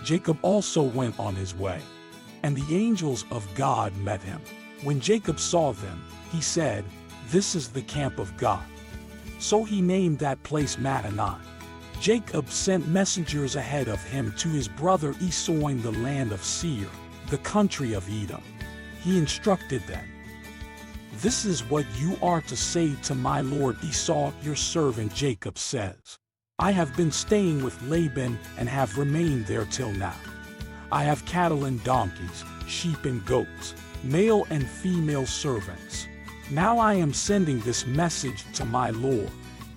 Jacob also went on his way, and the angels of God met him. When Jacob saw them, he said, "This is the camp of God." So he named that place Madonai. Jacob sent messengers ahead of him to his brother Esau in the land of Seir, the country of Edom. He instructed them, "This is what you are to say to my lord Esau, your servant Jacob says, I have been staying with Laban and have remained there till now. I have cattle and donkeys, sheep and goats, male and female servants. Now I am sending this message to my lord,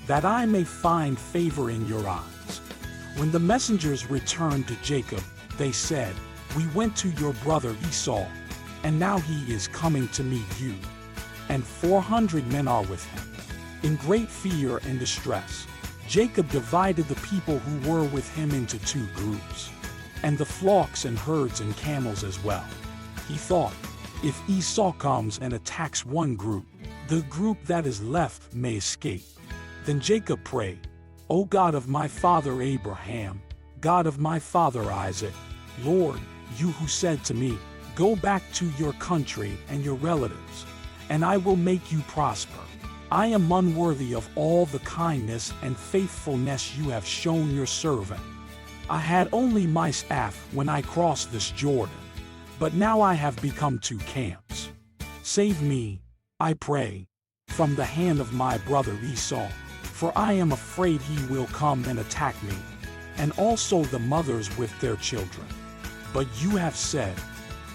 that I may find favor in your eyes." When the messengers returned to Jacob, they said, "We went to your brother Esau, and now he is coming to meet you, and 400 men are with him." In great fear and distress, Jacob divided the people who were with him into 2 groups, and the flocks and herds and camels as well. He thought, if Esau comes and attacks one group, the group that is left may escape. Then Jacob prayed, "O God of my father Abraham, God of my father Isaac, Lord, you who said to me, 'Go back to your country and your relatives, and I will make you prosper.' I am unworthy of all the kindness and faithfulness you have shown your servant. I had only my staff when I crossed this Jordan, but now I have become 2 camps. Save me, I pray, from the hand of my brother Esau, for I am afraid he will come and attack me, and also the mothers with their children. But you have said,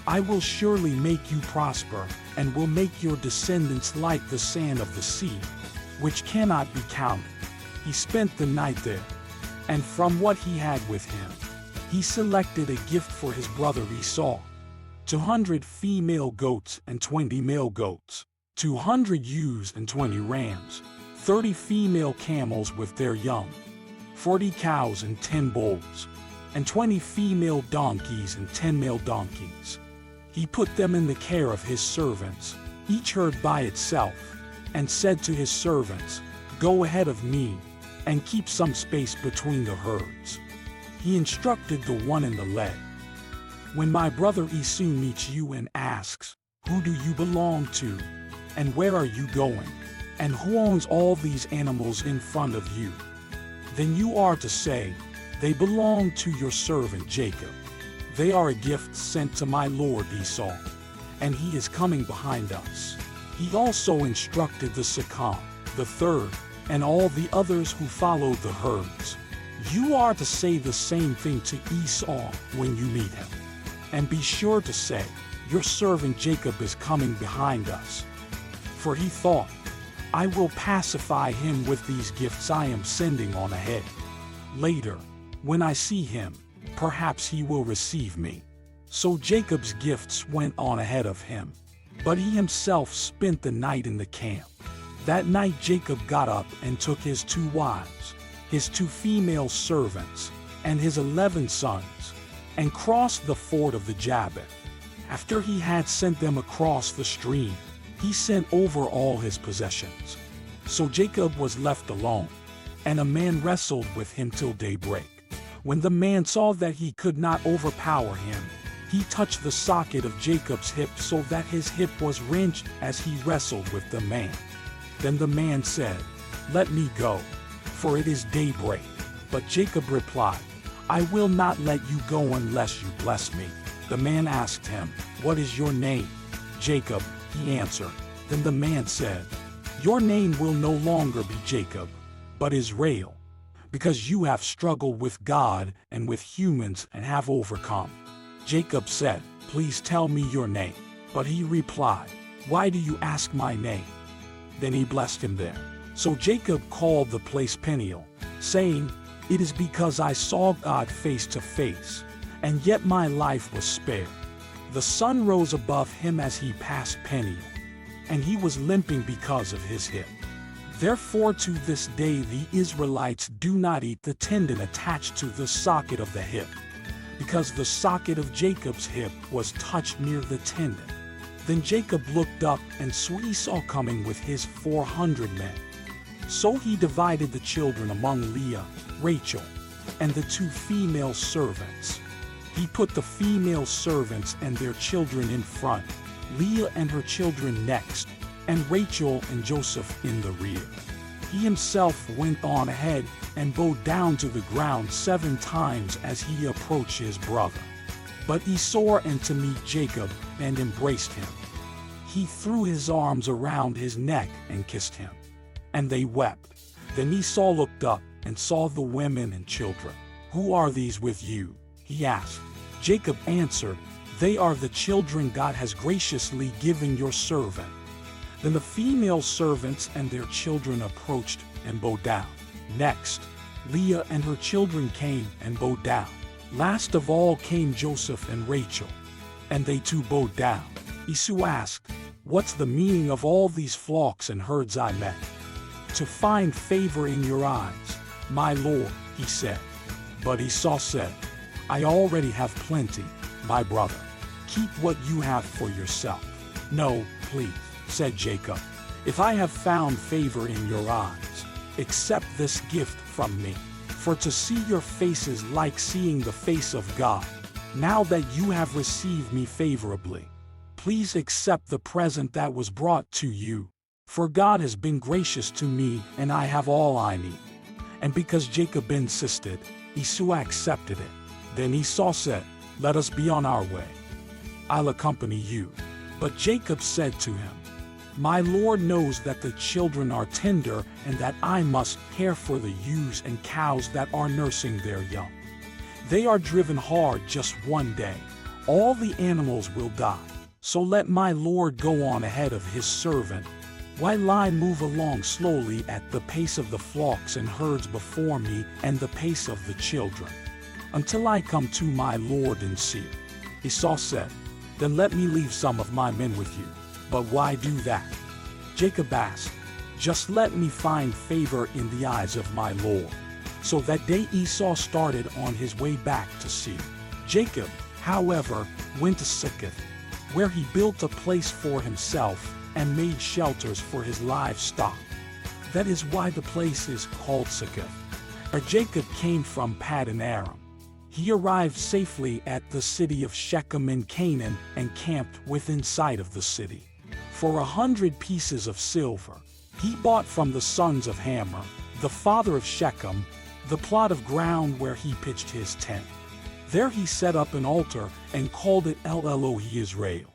'I will surely make you prosper, and will make your descendants like the sand of the sea, which cannot be counted.'" He spent the night there, and from what he had with him, he selected a gift for his brother Esau: 200 female goats and 20 male goats, 200 ewes and 20 rams, 30 female camels with their young, 40 cows and 10 bulls, and 20 female donkeys and 10 male donkeys. He put them in the care of his servants, each herd by itself, and said to his servants, "Go ahead of me, and keep some space between the herds." He instructed the one in the leg, "When my brother Esau meets you and asks, 'Who do you belong to, and where are you going, and who owns all these animals in front of you?' then you are to say, 'They belong to your servant Jacob. They are a gift sent to my lord Esau, and he is coming behind us.'" He also instructed the second, the third, and all the others who followed the herds, "You are to say the same thing to Esau when you meet him. And be sure to say, 'Your servant Jacob is coming behind us.'" For he thought, "I will pacify him with these gifts I am sending on ahead. Later, when I see him, perhaps he will receive me." So Jacob's gifts went on ahead of him, but he himself spent the night in the camp. That night Jacob got up and took his 2 wives, his 2 female servants, and his 11 sons, and crossed the ford of the Jabbok. After he had sent them across the stream, he sent over all his possessions. So Jacob was left alone, and a man wrestled with him till daybreak. When the man saw that he could not overpower him, he touched the socket of Jacob's hip so that his hip was wrenched as he wrestled with the man. Then the man said, "Let me go, for it is daybreak." But Jacob replied, "I will not let you go unless you bless me." The man asked him, "What is your name?" "Jacob," he answered. Then the man said, "Your name will no longer be Jacob, but Israel, because you have struggled with God and with humans and have overcome." Jacob said, "Please tell me your name." But he replied, "Why do you ask my name?" Then he blessed him there. So Jacob called the place Peniel, saying, "It is because I saw God face to face, and yet my life was spared." The sun rose above him as he passed Peniel, and he was limping because of his hip. Therefore to this day the Israelites do not eat the tendon attached to the socket of the hip, because the socket of Jacob's hip was touched near the tendon. Then Jacob looked up and saw Esau coming with his 400 men. So he divided the children among Leah, Rachel, and the 2 female servants. He put the female servants and their children in front, Leah and her children next, and Rachel and Joseph in the rear. He himself went on ahead and bowed down to the ground 7 times as he approached his brother. But Esau ran to meet Jacob and embraced him. He threw his arms around his neck and kissed him. And they wept. Then Esau looked up and saw the women and children. "Who are these with you?" he asked. Jacob answered, "They are the children God has graciously given your servant." Then the female servants and their children approached and bowed down. Next, Leah and her children came and bowed down. Last of all came Joseph and Rachel, and they too bowed down. Esau asked, "What's the meaning of all these flocks and herds I met?" "To find favor in your eyes, my lord," he said. But Esau said, "I already have plenty, my brother. Keep what you have for yourself." "No, please," said Jacob. "If I have found favor in your eyes, accept this gift from me. For to see your face is like seeing the face of God. Now that you have received me favorably, please accept the present that was brought to you. For God has been gracious to me, and I have all I need." And because Jacob insisted, Esau accepted it. Then Esau said, "Let us be on our way. I'll accompany you." But Jacob said to him, "My Lord knows that the children are tender and that I must care for the ewes and cows that are nursing their young. They are driven hard just one day. All the animals will die. So let my Lord go on ahead of his servant, while I move along slowly at the pace of the flocks and herds before me and the pace of the children, until I come to my Lord in Seir." Esau said, "Then let me leave some of my men with you." "But why do that?" Jacob asked. "Just let me find favor in the eyes of my Lord." So that day Esau started on his way back to Seir. Jacob, however, went to Succoth, where he built a place for himself and made shelters for his livestock. That is why the place is called Succoth. Where Jacob came from Paddan Aram, he arrived safely at the city of Shechem in Canaan and camped within sight of the city. For 100 pieces of silver, he bought from the sons of Hamor, the father of Shechem, the plot of ground where he pitched his tent. There he set up an altar and called it El Elohe Israel,